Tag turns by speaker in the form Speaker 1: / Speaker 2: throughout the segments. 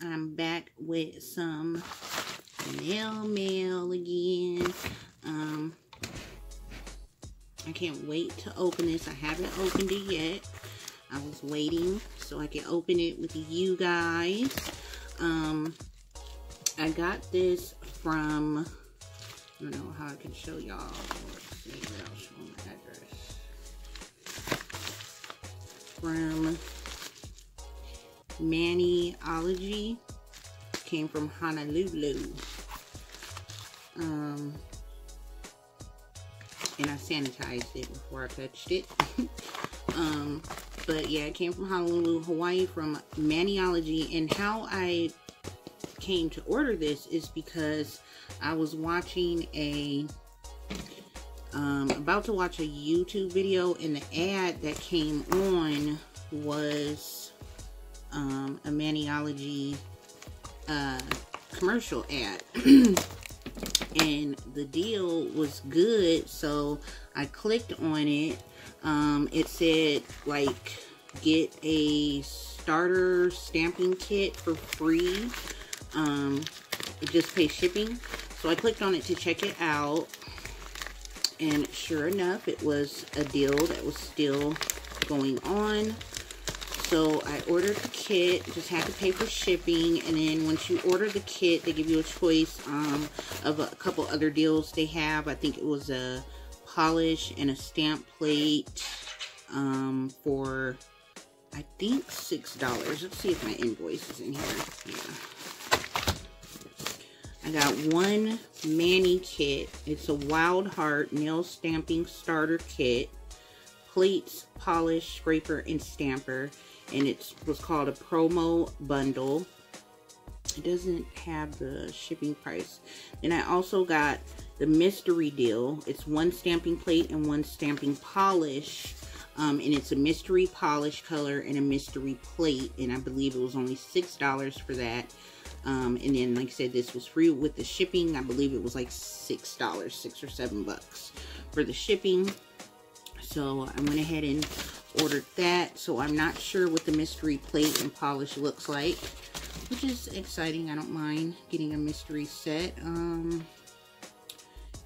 Speaker 1: I'm back with some nail mail again. I can't wait to open this. I haven't opened it yet. I was waiting so I can open it with you guys. I got this from, I don't know how I can show y'all. Let's see what I'll show my address. From MANIOLOGY. Came from Honolulu. And I sanitized it before I touched it. But yeah, it came from Honolulu, Hawaii, from MANIOLOGY. And how I came to order this is because I was watching about to watch a YouTube video, and the ad that came on was a MANIOLOGY commercial ad. And the deal was good, so I clicked on it. It said, like, get a starter stamping kit for free. It just pays shipping. So I clicked on it to check it out. And sure enough, it was a deal that was still going on. So I ordered the kit, just had to pay for shipping. And then once you order the kit, they give you a choice of a couple other deals they have. I think it was a polish and a stamp plate for, I think, $6. Let's see if my invoice is in here. Yeah. I got one Mani kit. It's a Wild Heart nail stamping starter kit. Plates, polish, scraper, and stamper. And it was called a promo bundle. It doesn't have the shipping price. Then I also got the mystery deal. It's one stamping plate and one stamping polish. And it's a mystery polish color and a mystery plate. And I believe it was only $6 for that. And then, like I said, this was free with the shipping. I believe it was like $6, $6 or $7 for the shipping. So I went ahead and ordered that. So I'm not sure what the mystery plate and polish looks like, which is exciting. I don't mind getting a mystery set.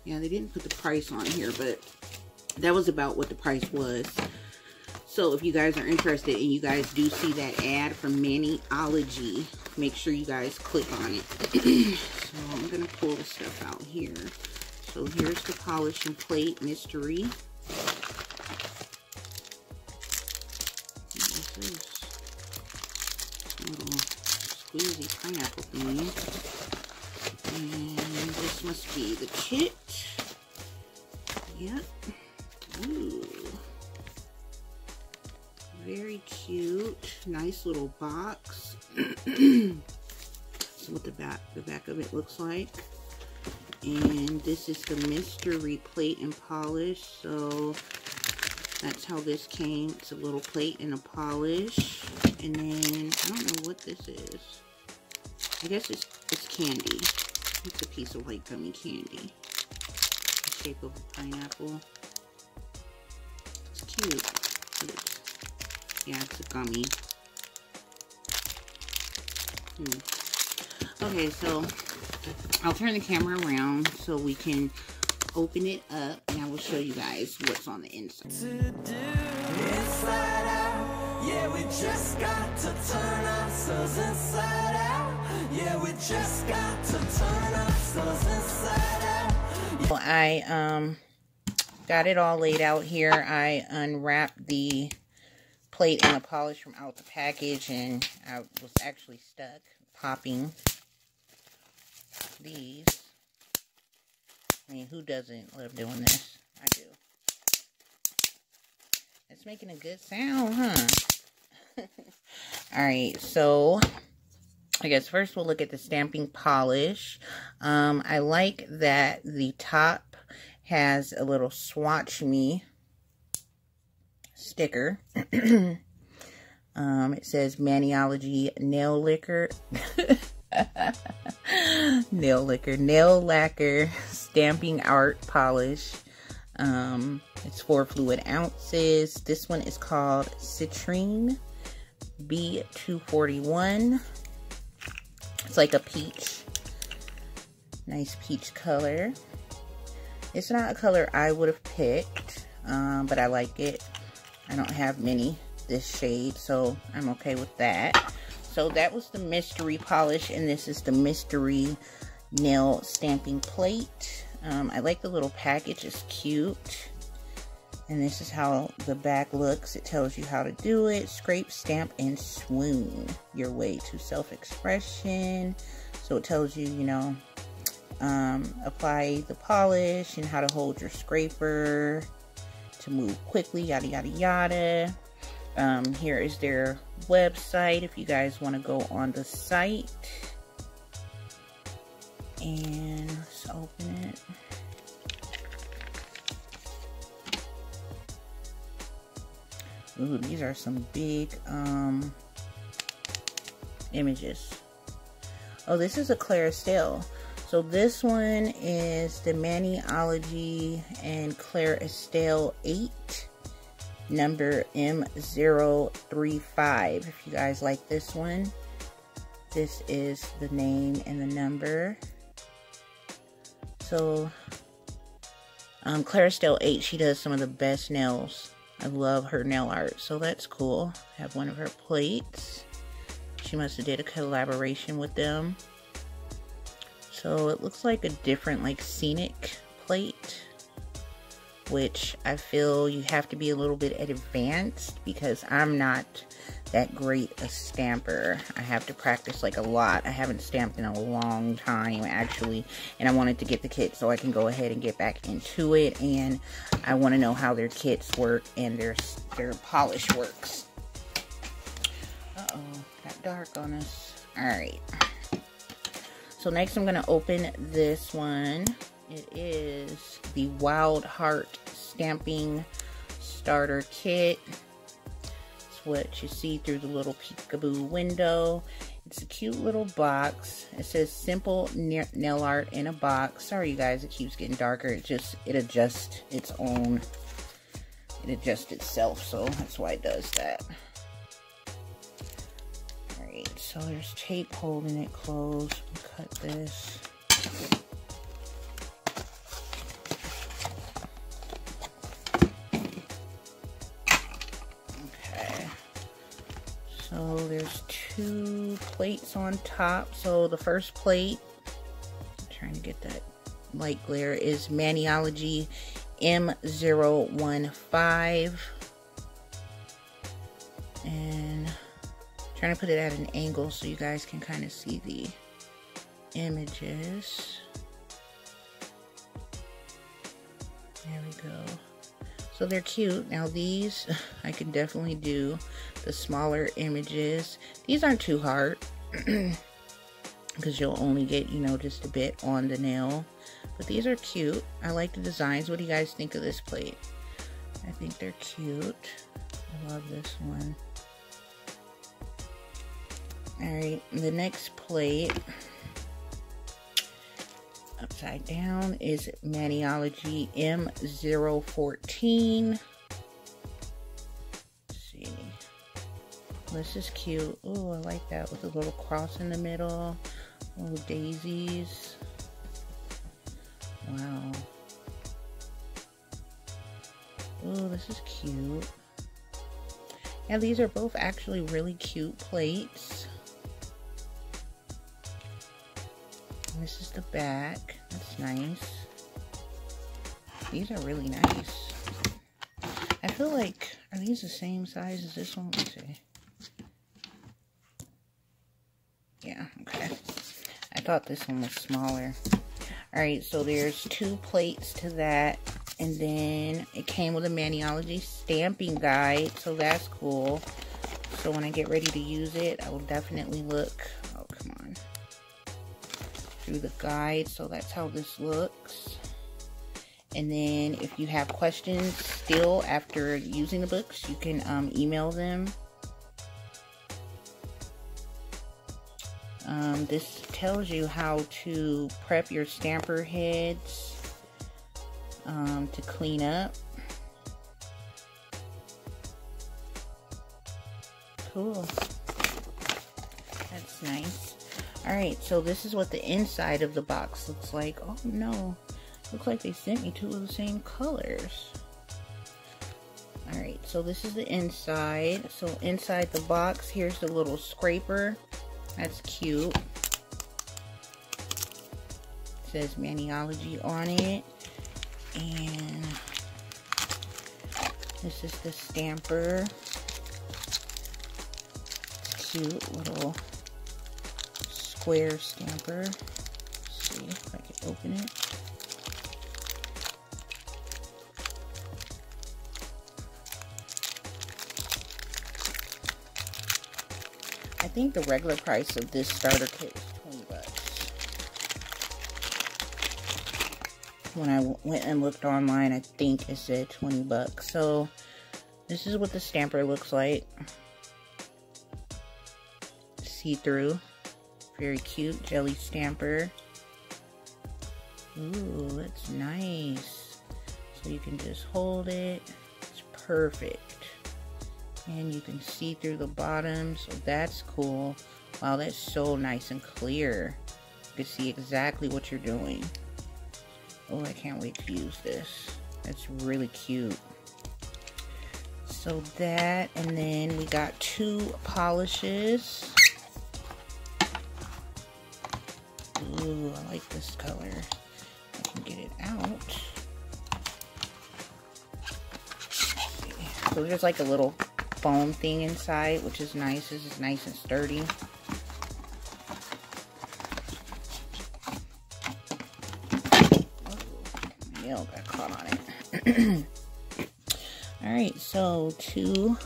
Speaker 1: Yeah, they didn't put the price on here, but that was about what the price was. So if you guys are interested and you guys do see that ad from MANIOLOGY, make sure you guys click on it. So I'm going to pull the stuff out here. So here's the polish and plate mystery. This is a little squeezy pineapple thing. And this must be the kit. Yep. Ooh. Very cute. Nice little box. That's what the back of it looks like. And this is the mystery plate and polish. So that's how this came. It's a little plate and a polish. And then I don't know what this is. I guess it's candy. It's a piece of white gummy candy. The shape of a pineapple. It's cute. Yeah, it's a gummy. Okay, so I'll turn the camera around so we can open it up, and I will show you guys what's on the inside. Inside out, yeah, we just got to turn ourselves inside out. Yeah, we just got to turn ourselves inside out. I got it all laid out here. I unwrapped the plate and the polish from out the package, and I was actually stuck popping these. I mean, who doesn't love doing this? I do. It's making a good sound, huh? Alright, so I guess first we'll look at the stamping polish. I like that the top has a little swatch me sticker. It says MANIOLOGY nail lacquer nail lacquer stamping art polish. It's 4 fluid ounces. This one is called Citrine B241. It's like a peach. Nice peach color. It's not a color I would have picked, but I like it. I don't have many this shade, so I'm okay with that. So that was the mystery polish, and this is the mystery nail stamping plate. I like the little package, it's cute. And this is how the back looks. It tells you how to do it. Scrape, stamp, and swoon your way to self-expression. So it tells you, you know, apply the polish and how to hold your scraper to move quickly, yada yada yada. Here is their website if you guys want to go on the site. And let's open it. Ooh, these are some big images. Oh, this is a Claire Estelle. So this one is the Maniology and Claire Estelle 8, number M035. If you guys like this one, this is the name and the number. So Claire Estelle 8, she does some of the best nails. I love her nail art, so that's cool. I have one of her plates. She must have did a collaboration with them. So it looks like a different, like, scenic plate, which I feel you have to be a little bit advanced because I'm not that great a stamper. I have to practice like a lot. I haven't stamped in a long time actually, and I wanted to get the kit so I can go ahead and get back into it, and I want to know how their kits work and their polish works. Uh-oh, got dark on us. Alright. So next I'm going to open this one. It is the Wild Heart Stamping Starter Kit. It's what you see through the little peekaboo window. It's a cute little box. It says simple nail art in a box. Sorry you guys, it keeps getting darker. It adjusts its own. It adjusts itself, so that's why it does that. Alright, so there's tape holding it closed. Cut this. Okay. So there's 2 plates on top. So the first plate, I'm trying to get that light glare, is Maniology M015. And I'm trying to put it at an angle so you guys can kind of see the images. There we go. So they're cute. Now these, I can definitely do the smaller images. These aren't too hard because you'll only get, you know, just a bit on the nail. But these are cute. I like the designs. What do you guys think of this plate? I think they're cute. I love this one. Alright, the next plate, upside down, is Maniology M014. Let's see. This is cute. Oh, I like that with a little cross in the middle. Little daisies. Wow. Oh, this is cute. Yeah, these are both actually really cute plates. This is the back. That's nice. These are really nice. I feel like, are these the same size as this one? Let's see. Yeah, okay. I thought this one was smaller. Alright, so there's 2 plates to that. And then it came with a Maniology stamping guide. So that's cool. So when I get ready to use it, I will definitely look. Oh, come on. Through the guide. So that's how this looks. And then if you have questions still after using the books, you can email them. This tells you how to prep your stamper heads to clean up. Cool. That's nice. Alright, so this is what the inside of the box looks like. Oh no, looks like they sent me two of the same colors. Alright, so this is the inside. So inside the box, here's the little scraper. That's cute. It says Maniology on it. And this is the stamper. It's cute little square stamper. Let's see if I can open it. I think the regular price of this starter kit is 20 bucks. When I went and looked online, I think it said 20 bucks. So this is what the stamper looks like. See-through. Very cute jelly stamper. Ooh, that's nice. So you can just hold it. It's perfect. And you can see through the bottom, so that's cool. Wow, that's so nice and clear. You can see exactly what you're doing. Oh, I can't wait to use this. That's really cute. So that, and then we got 2 polishes. Ooh, I like this color. I can get it out. So there's like a little foam thing inside, which is nice. This is nice and sturdy. Oh, my nail got caught on it. Alright, so 2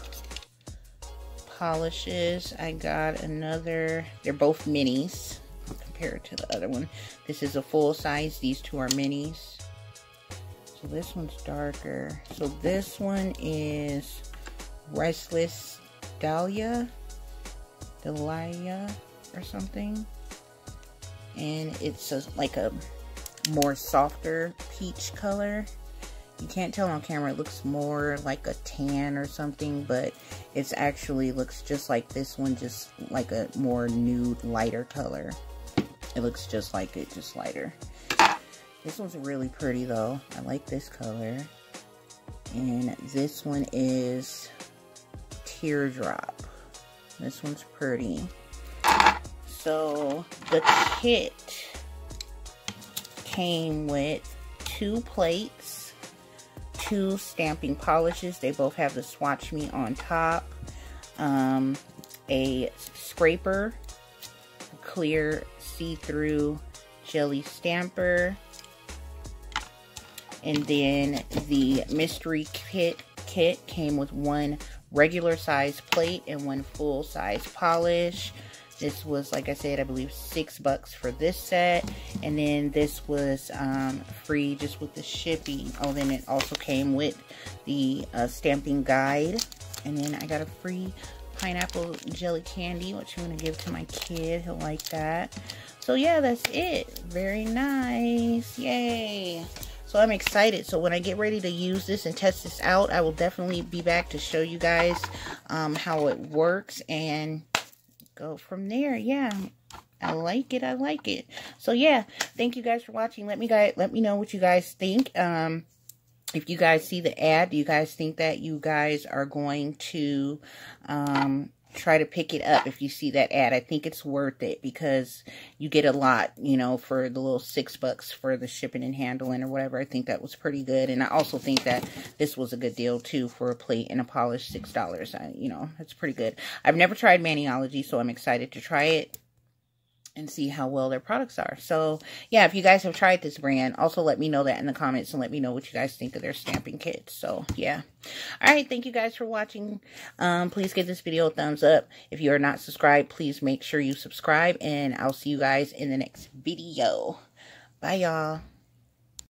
Speaker 1: polishes. I got another, they're both minis compared to the other one. This is a full size, these 2 are minis. So this one's darker. So this one is Restless Dahlia or something, and it's like a more softer peach color. You can't tell on camera, it looks more like a tan or something, but it's actually looks just like this one, just like a more nude, lighter color. It looks just like it, just lighter. This one's really pretty though. I like this color. And this one is Teardrop. This one's pretty. So the kit came with 2 plates, 2 stamping polishes. They both have the Swatch Me on top. A scraper, a clear see-through jelly stamper, and then the mystery kit came with 1 regular size plate and 1 full size polish. This was, like I said, I believe $6 for this set, and then this was free just with the shipping. Oh, then it also came with the stamping guide, and then I got a free pineapple jelly candy, which I'm gonna give to my kid. He'll like that. So yeah, that's it. Very nice. Yay. So I'm excited. So when I get ready to use this and test this out, I will definitely be back to show you guys how it works and go from there. Yeah, I like it. I like it. So yeah, thank you guys for watching. Let me know what you guys think. If you guys see the ad, do you guys think that you guys are going to try to pick it up if you see that ad? I think it's worth it because you get a lot, you know, for the little $6 for the shipping and handling or whatever. I think that was pretty good. And I also think that this was a good deal too for a plate and a polish, $6. You know, it's pretty good. I've never tried Maniology, so I'm excited to try it and see how well their products are. So yeah, if you guys have tried this brand, also let me know that in the comments and let me know what you guys think of their stamping kits. So yeah. All right, thank you guys for watching. Please give this video a thumbs up. If you are not subscribed, please make sure you subscribe, and I'll see you guys in the next video. Bye, y'all.